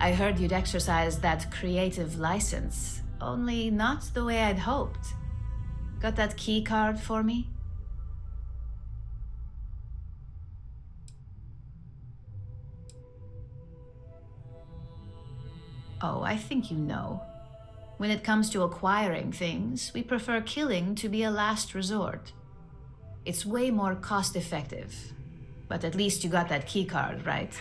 I heard you'd exercised that creative license, only not the way I'd hoped. Got that key card for me? Oh, I think you know. When it comes to acquiring things, we prefer killing to be a last resort. It's way more cost-effective. But at least you got that key card, right?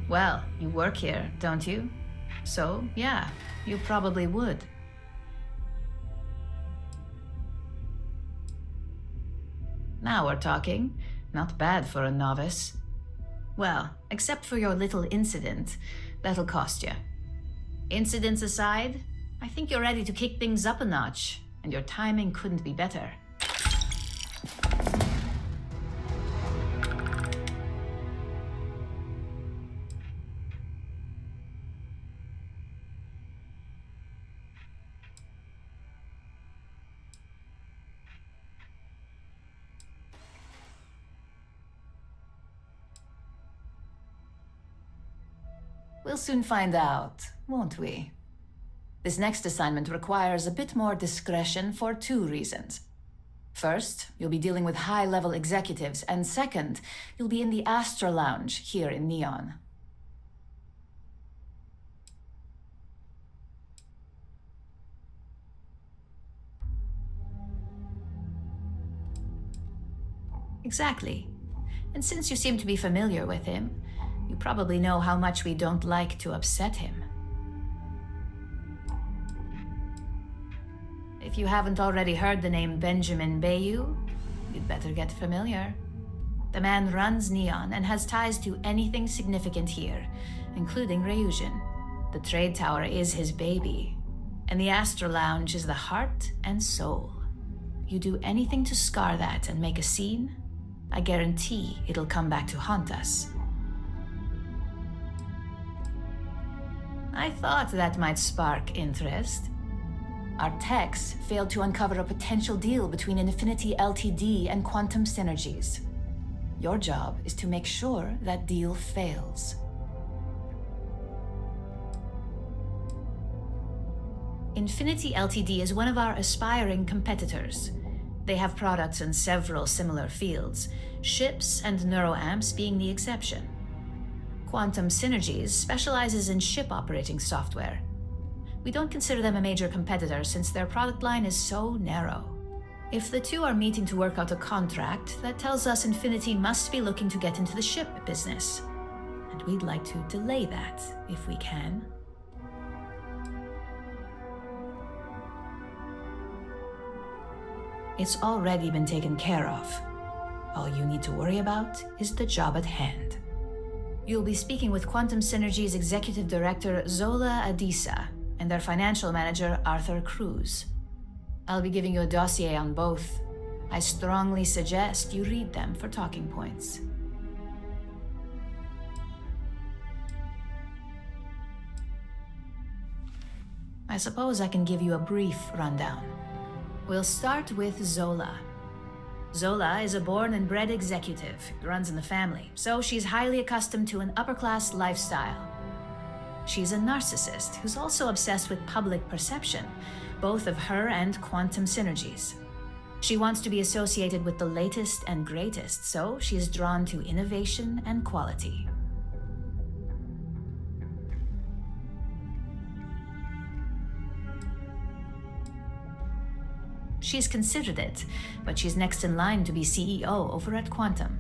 Well, you work here, don't you? So, yeah, you probably would. Now we're talking. Not bad for a novice. Well, except for your little incident, that'll cost you. Incidents aside, I think you're ready to kick things up a notch, and your timing couldn't be better. We'll soon find out, won't we? This next assignment requires a bit more discretion for 2 reasons. First, you'll be dealing with high-level executives, and second, you'll be in the Astra Lounge here in Neon. Exactly. And since you seem to be familiar with him, you probably know how much we don't like to upset him. If you haven't already heard the name Benjamin Bayou, you'd better get familiar. The man runs Neon and has ties to anything significant here, including Ryujin. The trade tower is his baby, and the Astra Lounge is the heart and soul. You do anything to scar that and make a scene, I guarantee it'll come back to haunt us. I thought that might spark interest. Our techs failed to uncover a potential deal between Infinity Ltd and Quantum Synergies. Your job is to make sure that deal fails. Infinity Ltd is one of our aspiring competitors. They have products in several similar fields, ships and neuroamps being the exception. Quantum Synergies specializes in ship operating software. We don't consider them a major competitor since their product line is so narrow. If the two are meeting to work out a contract, that tells us Infinity must be looking to get into the ship business. And we'd like to delay that, if we can. It's already been taken care of. All you need to worry about is the job at hand. You'll be speaking with Quantum Synergy's Executive Director Zola Adisa and their Financial Manager Arthur Cruz. I'll be giving you a dossier on both. I strongly suggest you read them for talking points. I suppose I can give you a brief rundown. We'll start with Zola. Zola is a born and bred executive who runs in the family, so she's highly accustomed to an upper-class lifestyle. She's a narcissist who's also obsessed with public perception, both of her and Quantum Synergies. She wants to be associated with the latest and greatest, so she is drawn to innovation and quality. She's considered it, but she's next in line to be CEO over at Quantum.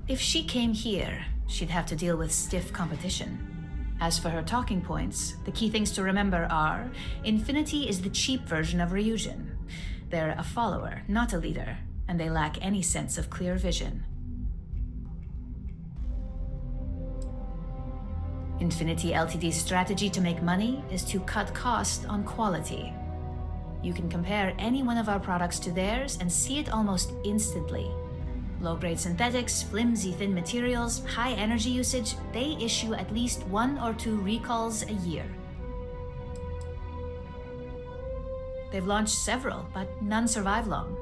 If she came here, she'd have to deal with stiff competition. As for her talking points, the key things to remember are, Infinity is the cheap version of Ryujin. They're a follower, not a leader, and they lack any sense of clear vision. Infinity Ltd's strategy to make money is to cut cost on quality. You can compare any one of our products to theirs and see it almost instantly. Low-grade synthetics, flimsy thin materials, high energy usage, they issue at least 1 or 2 recalls a year. They've launched several, but none survive long.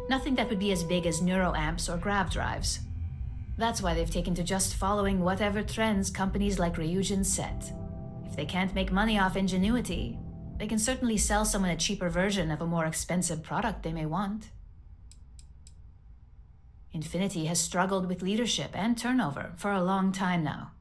Nothing that would be as big as neuroamps or grav drives. That's why they've taken to just following whatever trends companies like Ryujin set. If they can't make money off ingenuity, they can certainly sell someone a cheaper version of a more expensive product they may want. Infinity has struggled with leadership and turnover for a long time now.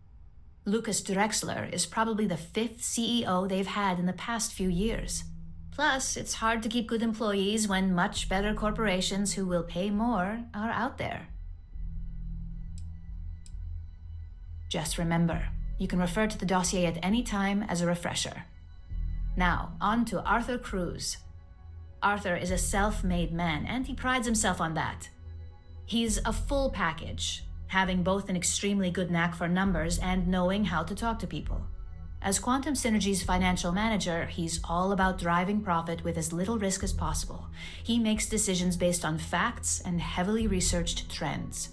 Lucas Drexler is probably the 5th CEO they've had in the past few years. Plus, it's hard to keep good employees when much better corporations who will pay more are out there. Just remember, you can refer to the dossier at any time as a refresher. Now, on to Arthur Cruz. Arthur is a self-made man, and he prides himself on that. He's a full package, having both an extremely good knack for numbers and knowing how to talk to people. As Quantum Synergy's financial manager, he's all about driving profit with as little risk as possible. He makes decisions based on facts and heavily researched trends.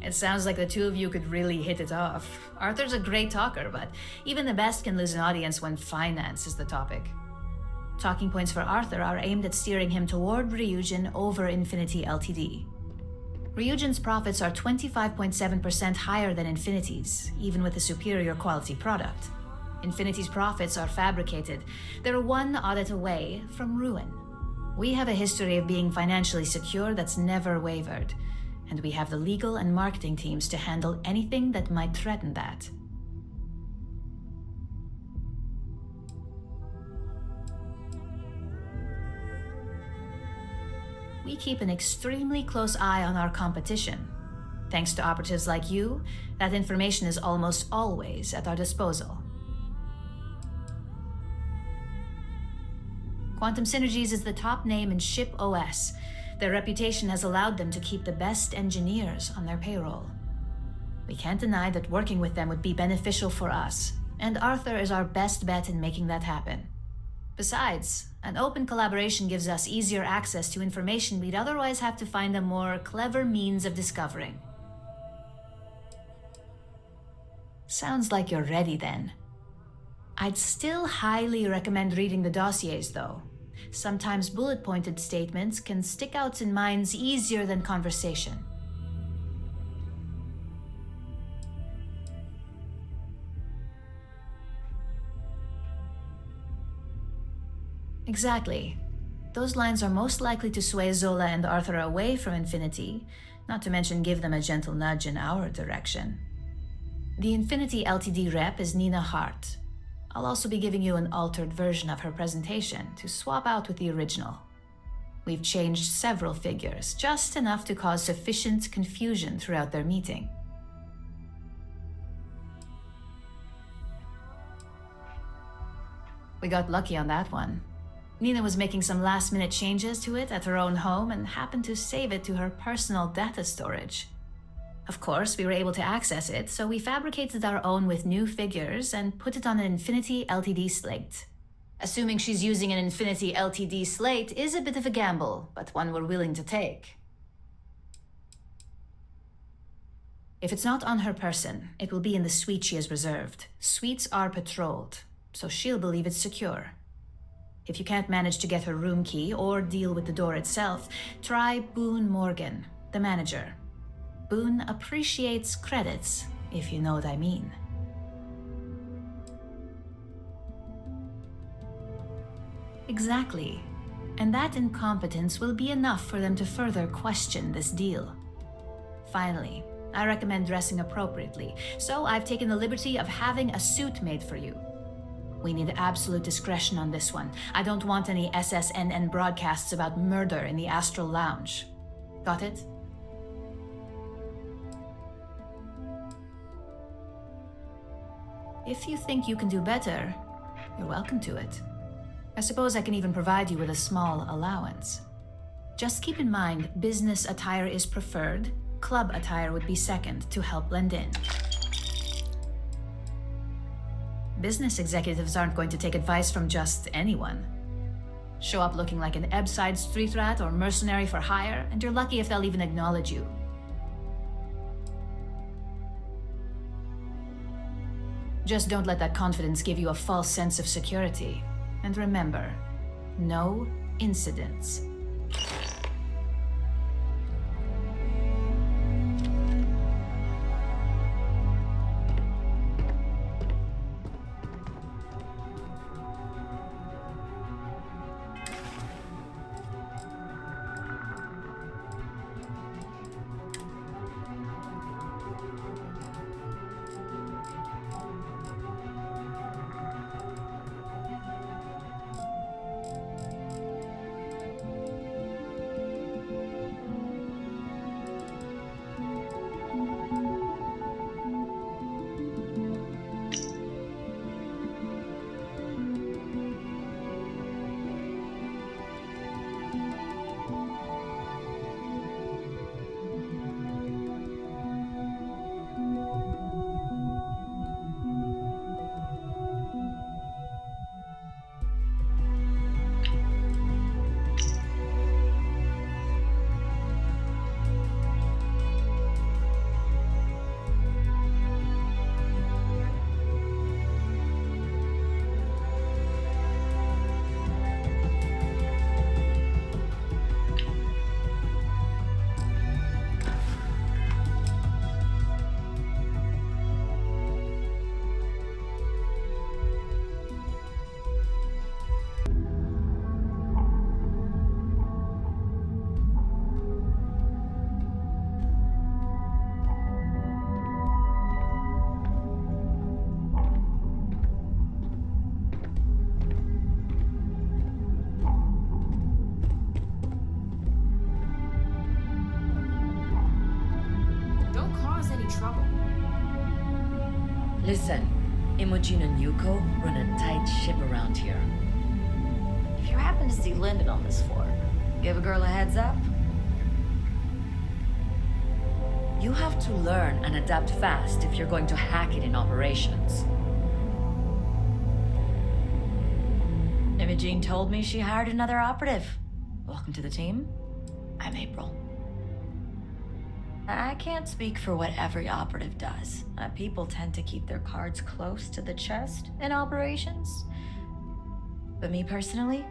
It sounds like the two of you could really hit it off. Arthur's a great talker, but even the best can lose an audience when finance is the topic. Talking points for Arthur are aimed at steering him toward Ryujin over Infinity Ltd. Ryujin's profits are 25.7% higher than Infinity's, even with a superior quality product. Infinity's profits are fabricated. They're one audit away from ruin. We have a history of being financially secure that's never wavered, and we have the legal and marketing teams to handle anything that might threaten that. We keep an extremely close eye on our competition. Thanks to operatives like you, that information is almost always at our disposal. Quantum Synergies is the top name in ship OS. Their reputation has allowed them to keep the best engineers on their payroll. We can't deny that working with them would be beneficial for us, and Arthur is our best bet in making that happen. Besides, an open collaboration gives us easier access to information we'd otherwise have to find a more clever means of discovering. Sounds like you're ready then. I'd still highly recommend reading the dossiers though. Sometimes bullet-pointed statements can stick out in minds easier than conversation. Exactly. Those lines are most likely to sway Zola and Arthur away from Infinity, not to mention give them a gentle nudge in our direction. The Infinity Ltd rep is Nina Hart. I'll also be giving you an altered version of her presentation to swap out with the original. We've changed several figures, just enough to cause sufficient confusion throughout their meeting. We got lucky on that one. Nina was making some last-minute changes to it at her own home and happened to save it to her personal data storage. Of course, we were able to access it, so we fabricated our own with new figures and put it on an Infinity Ltd slate. Assuming she's using an Infinity Ltd slate is a bit of a gamble, but one we're willing to take. If it's not on her person, it will be in the suite she has reserved. Suites are patrolled, so she'll believe it's secure. If you can't manage to get her room key or deal with the door itself, try Boone Morgan, the manager. Boone appreciates credits, if you know what I mean. Exactly. And that incompetence will be enough for them to further question this deal. Finally, I recommend dressing appropriately, so I've taken the liberty of having a suit made for you. We need absolute discretion on this one. I don't want any SSNN broadcasts about murder in the Astral Lounge. Got it? If you think you can do better, you're welcome to it. I suppose I can even provide you with a small allowance. Just keep in mind, business attire is preferred, club attire would be second to help blend in. Business executives aren't going to take advice from just anyone. Show up looking like an Ebbside street rat or mercenary for hire, and you're lucky if they'll even acknowledge you. Just don't let that confidence give you a false sense of security. And remember, no incidents. Listen, Imogen and Yuko run a tight ship around here. If you happen to see Lyndon on this floor, give a girl a heads up. You have to learn and adapt fast if you're going to hack it in operations. Imogen told me she hired another operative. Welcome to the team. I'm April. I can't speak for what every operative does. People tend to keep their cards close to the chest in operations. But me personally,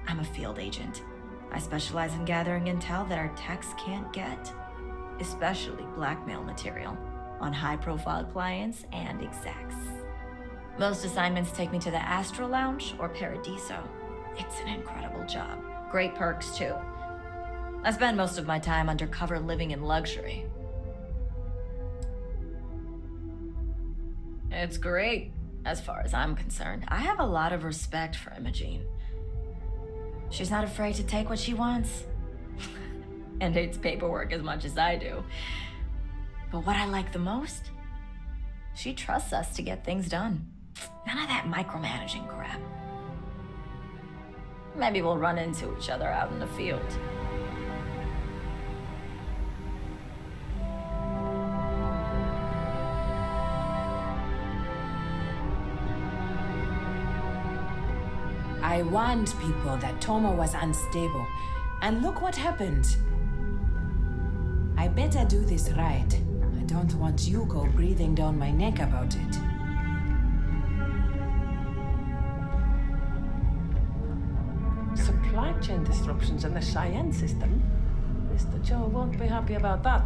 I'm a field agent. I specialize in gathering intel that our techs can't get, especially blackmail material on high-profile clients and execs. Most assignments take me to the Astral Lounge or Paradiso. It's an incredible job. Great perks, too. I spend most of my time undercover living in luxury. It's great, as far as I'm concerned. I have a lot of respect for Imogen. She's not afraid to take what she wants. And hates paperwork as much as I do. But what I like the most? She trusts us to get things done. None of that micromanaging crap. Maybe we'll run into each other out in the field. I warned people that Tomo was unstable, and look what happened. I better do this right. I don't want Yuko breathing down my neck about it. Supply chain disruptions in the Cheyenne system? Mr. Joe won't be happy about that.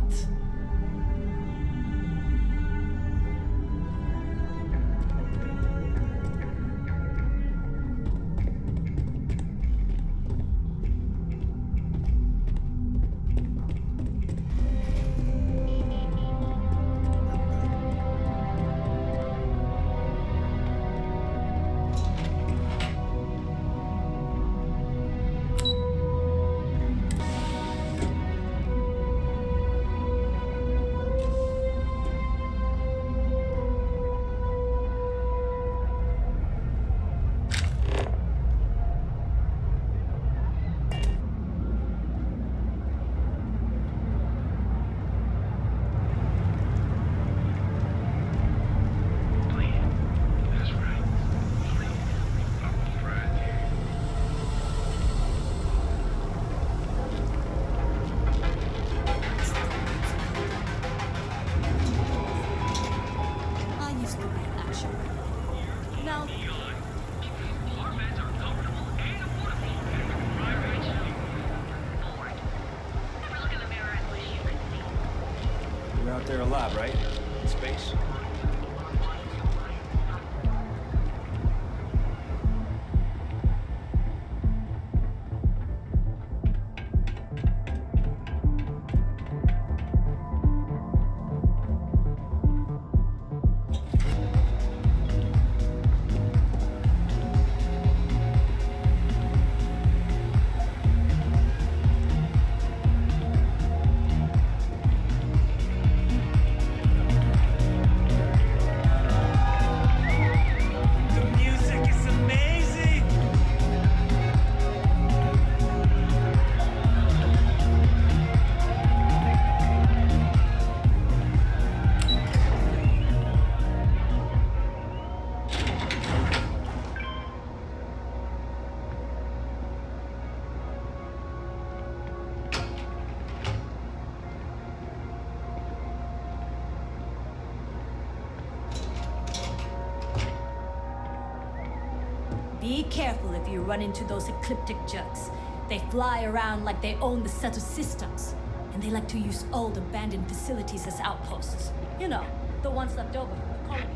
lab, right? In space? Be careful if you run into those ecliptic jerks. They fly around like they own the set of systems. And they like to use old abandoned facilities as outposts. You know, the ones left over from the colony.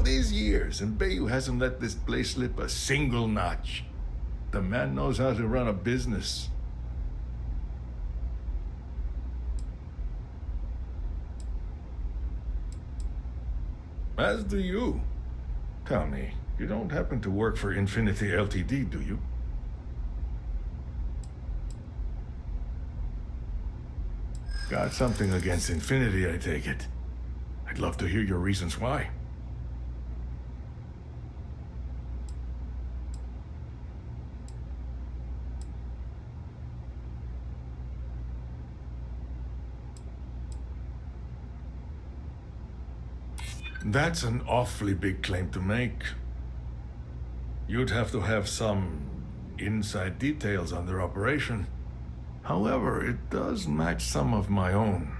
These years, and Bayu hasn't let this place slip a single notch. The man knows how to run a business. As do you. Tell me, you don't happen to work for Infinity Ltd, do you? Got something against Infinity, I take it. I'd love to hear your reasons why. That's an awfully big claim to make. You'd have to have some inside details on their operation. However, it does match some of my own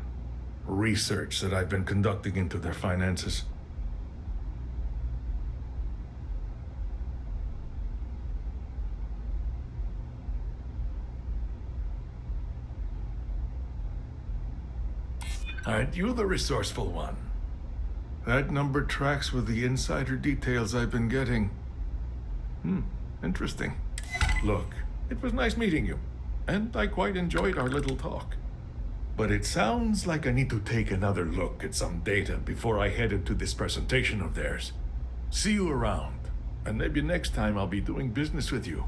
research that I've been conducting into their finances. Aren't you the resourceful one? That number tracks with the insider details I've been getting. Interesting. Look, it was nice meeting you, and I quite enjoyed our little talk. But it sounds like I need to take another look at some data before I head into this presentation of theirs. See you around, and maybe next time I'll be doing business with you.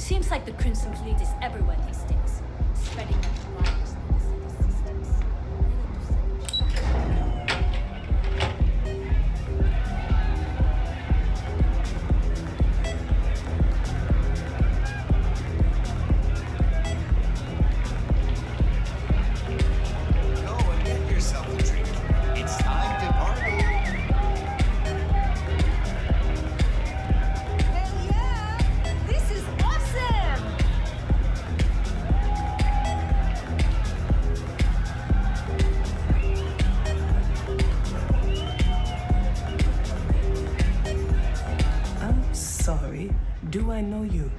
Seems like the Crimson Fleet is everywhere these days, spreading like a virus through the city systems. Go and get yourself a drink. It's time to party. Hell yeah! This is awesome! I'm sorry. Do I know you?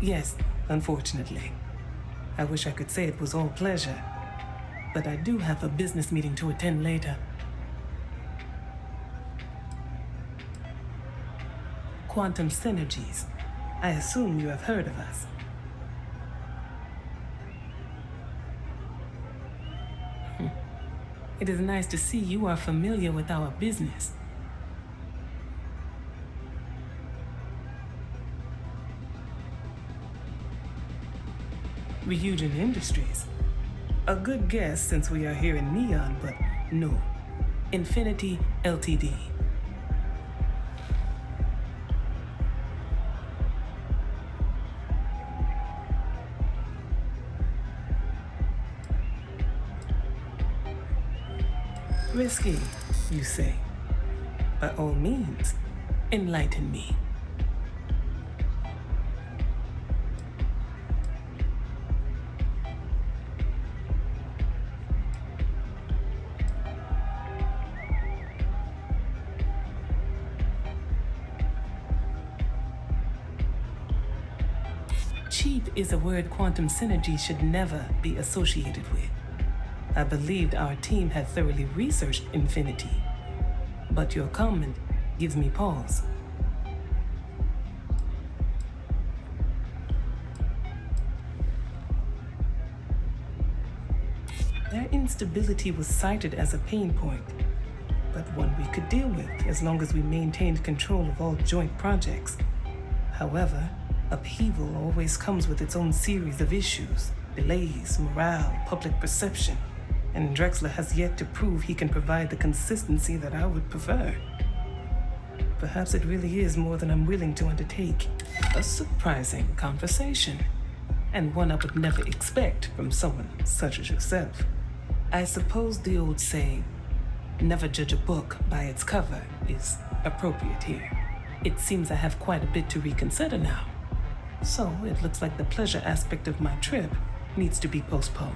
Yes, unfortunately. I wish I could say it was all pleasure, but I do have a business meeting to attend later. Quantum Synergies. I assume you have heard of us. It is nice to see you are familiar with our business. Ryujin Industries. A good guess since we are here in Neon, but no. Infinity Ltd. Risky, you say? By all means, enlighten me. Cheap is a word Quantum Synergy should never be associated with. I believed our team had thoroughly researched Infinity, but your comment gives me pause. Their instability was cited as a pain point, but one we could deal with as long as we maintained control of all joint projects. However, upheaval always comes with its own series of issues, delays, morale, public perception, and Drexler has yet to prove he can provide the consistency that I would prefer. Perhaps it really is more than I'm willing to undertake. A surprising conversation, and one I would never expect from someone such as yourself. I suppose the old saying, never judge a book by its cover, is appropriate here. It seems I have quite a bit to reconsider now. So it looks like the pleasure aspect of my trip needs to be postponed.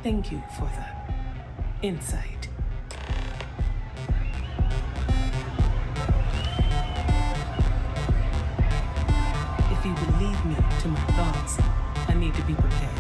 Thank you for the insight. If you will leave me to my thoughts, I need to be prepared.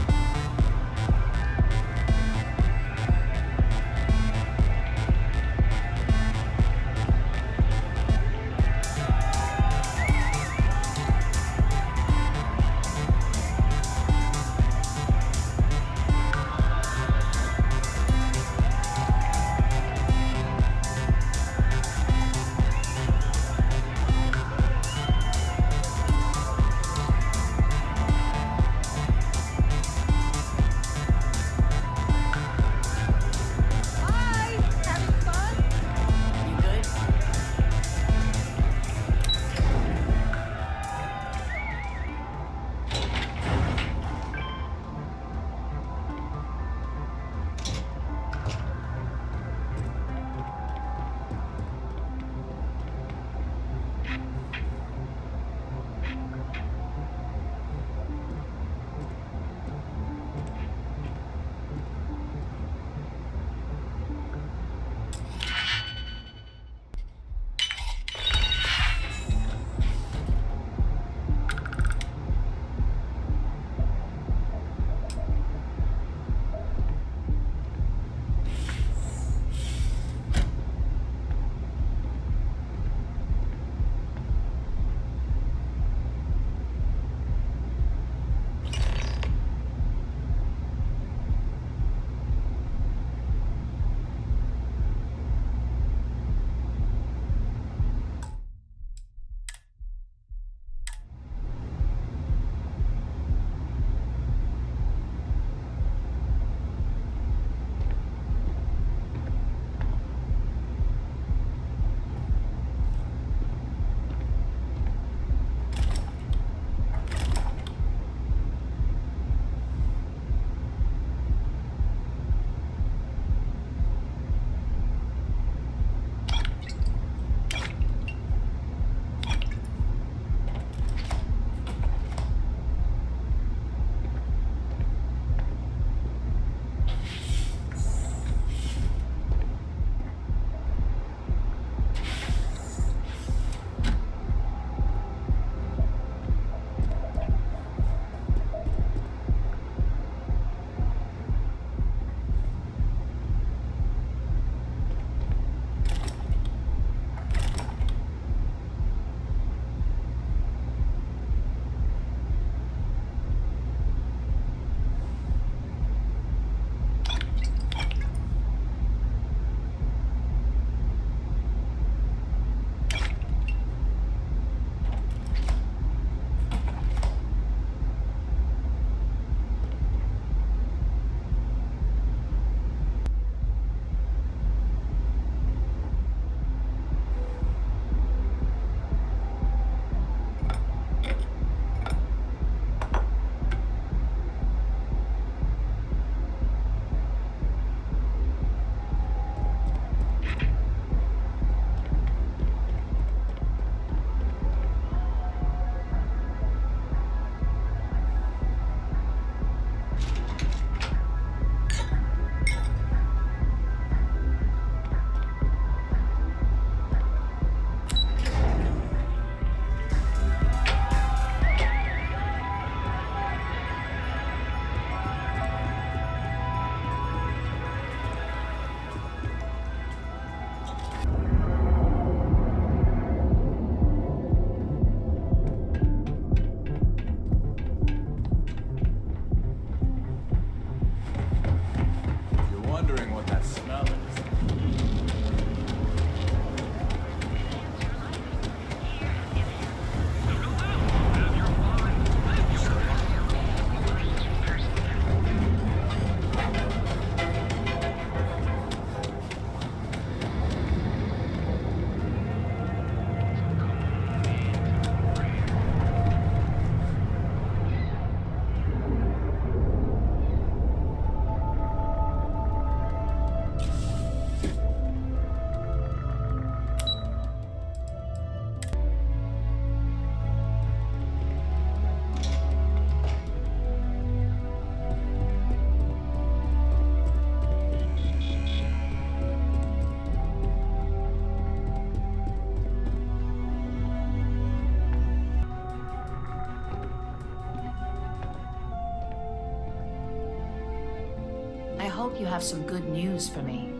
hope you have some good news for me.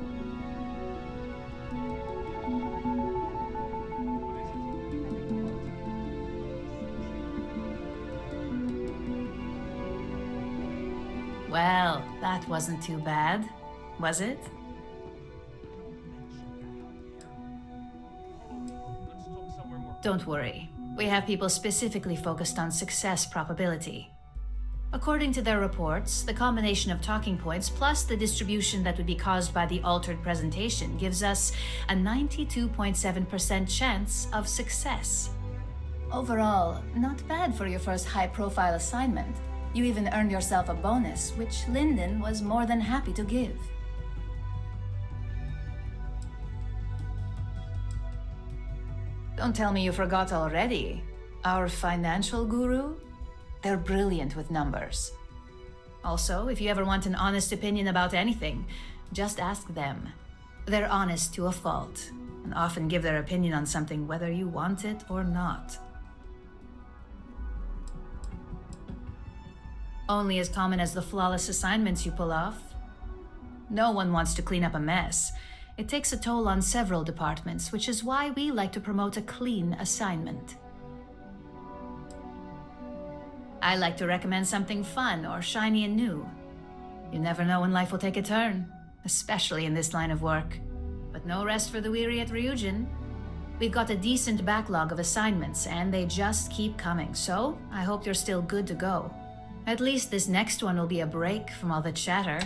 Well, that wasn't too bad, was it? Don't worry. We have people specifically focused on success probability. According to their reports, the combination of talking points plus the distribution that would be caused by the altered presentation gives us a 92.7% chance of success. Overall, not bad for your first high-profile assignment. You even earned yourself a bonus, which Lyndon was more than happy to give. Don't tell me you forgot already. Our financial guru? They're brilliant with numbers. Also, if you ever want an honest opinion about anything, just ask them. They're honest to a fault, and often give their opinion on something whether you want it or not. Only as common as the flawless assignments you pull off. No one wants to clean up a mess. It takes a toll on several departments, which is why we like to promote a clean assignment. I like to recommend something fun or shiny and new. You never know when life will take a turn, especially in this line of work. But no rest for the weary at Ryujin. We've got a decent backlog of assignments, and they just keep coming, so I hope you're still good to go. At least this next one will be a break from all the chatter.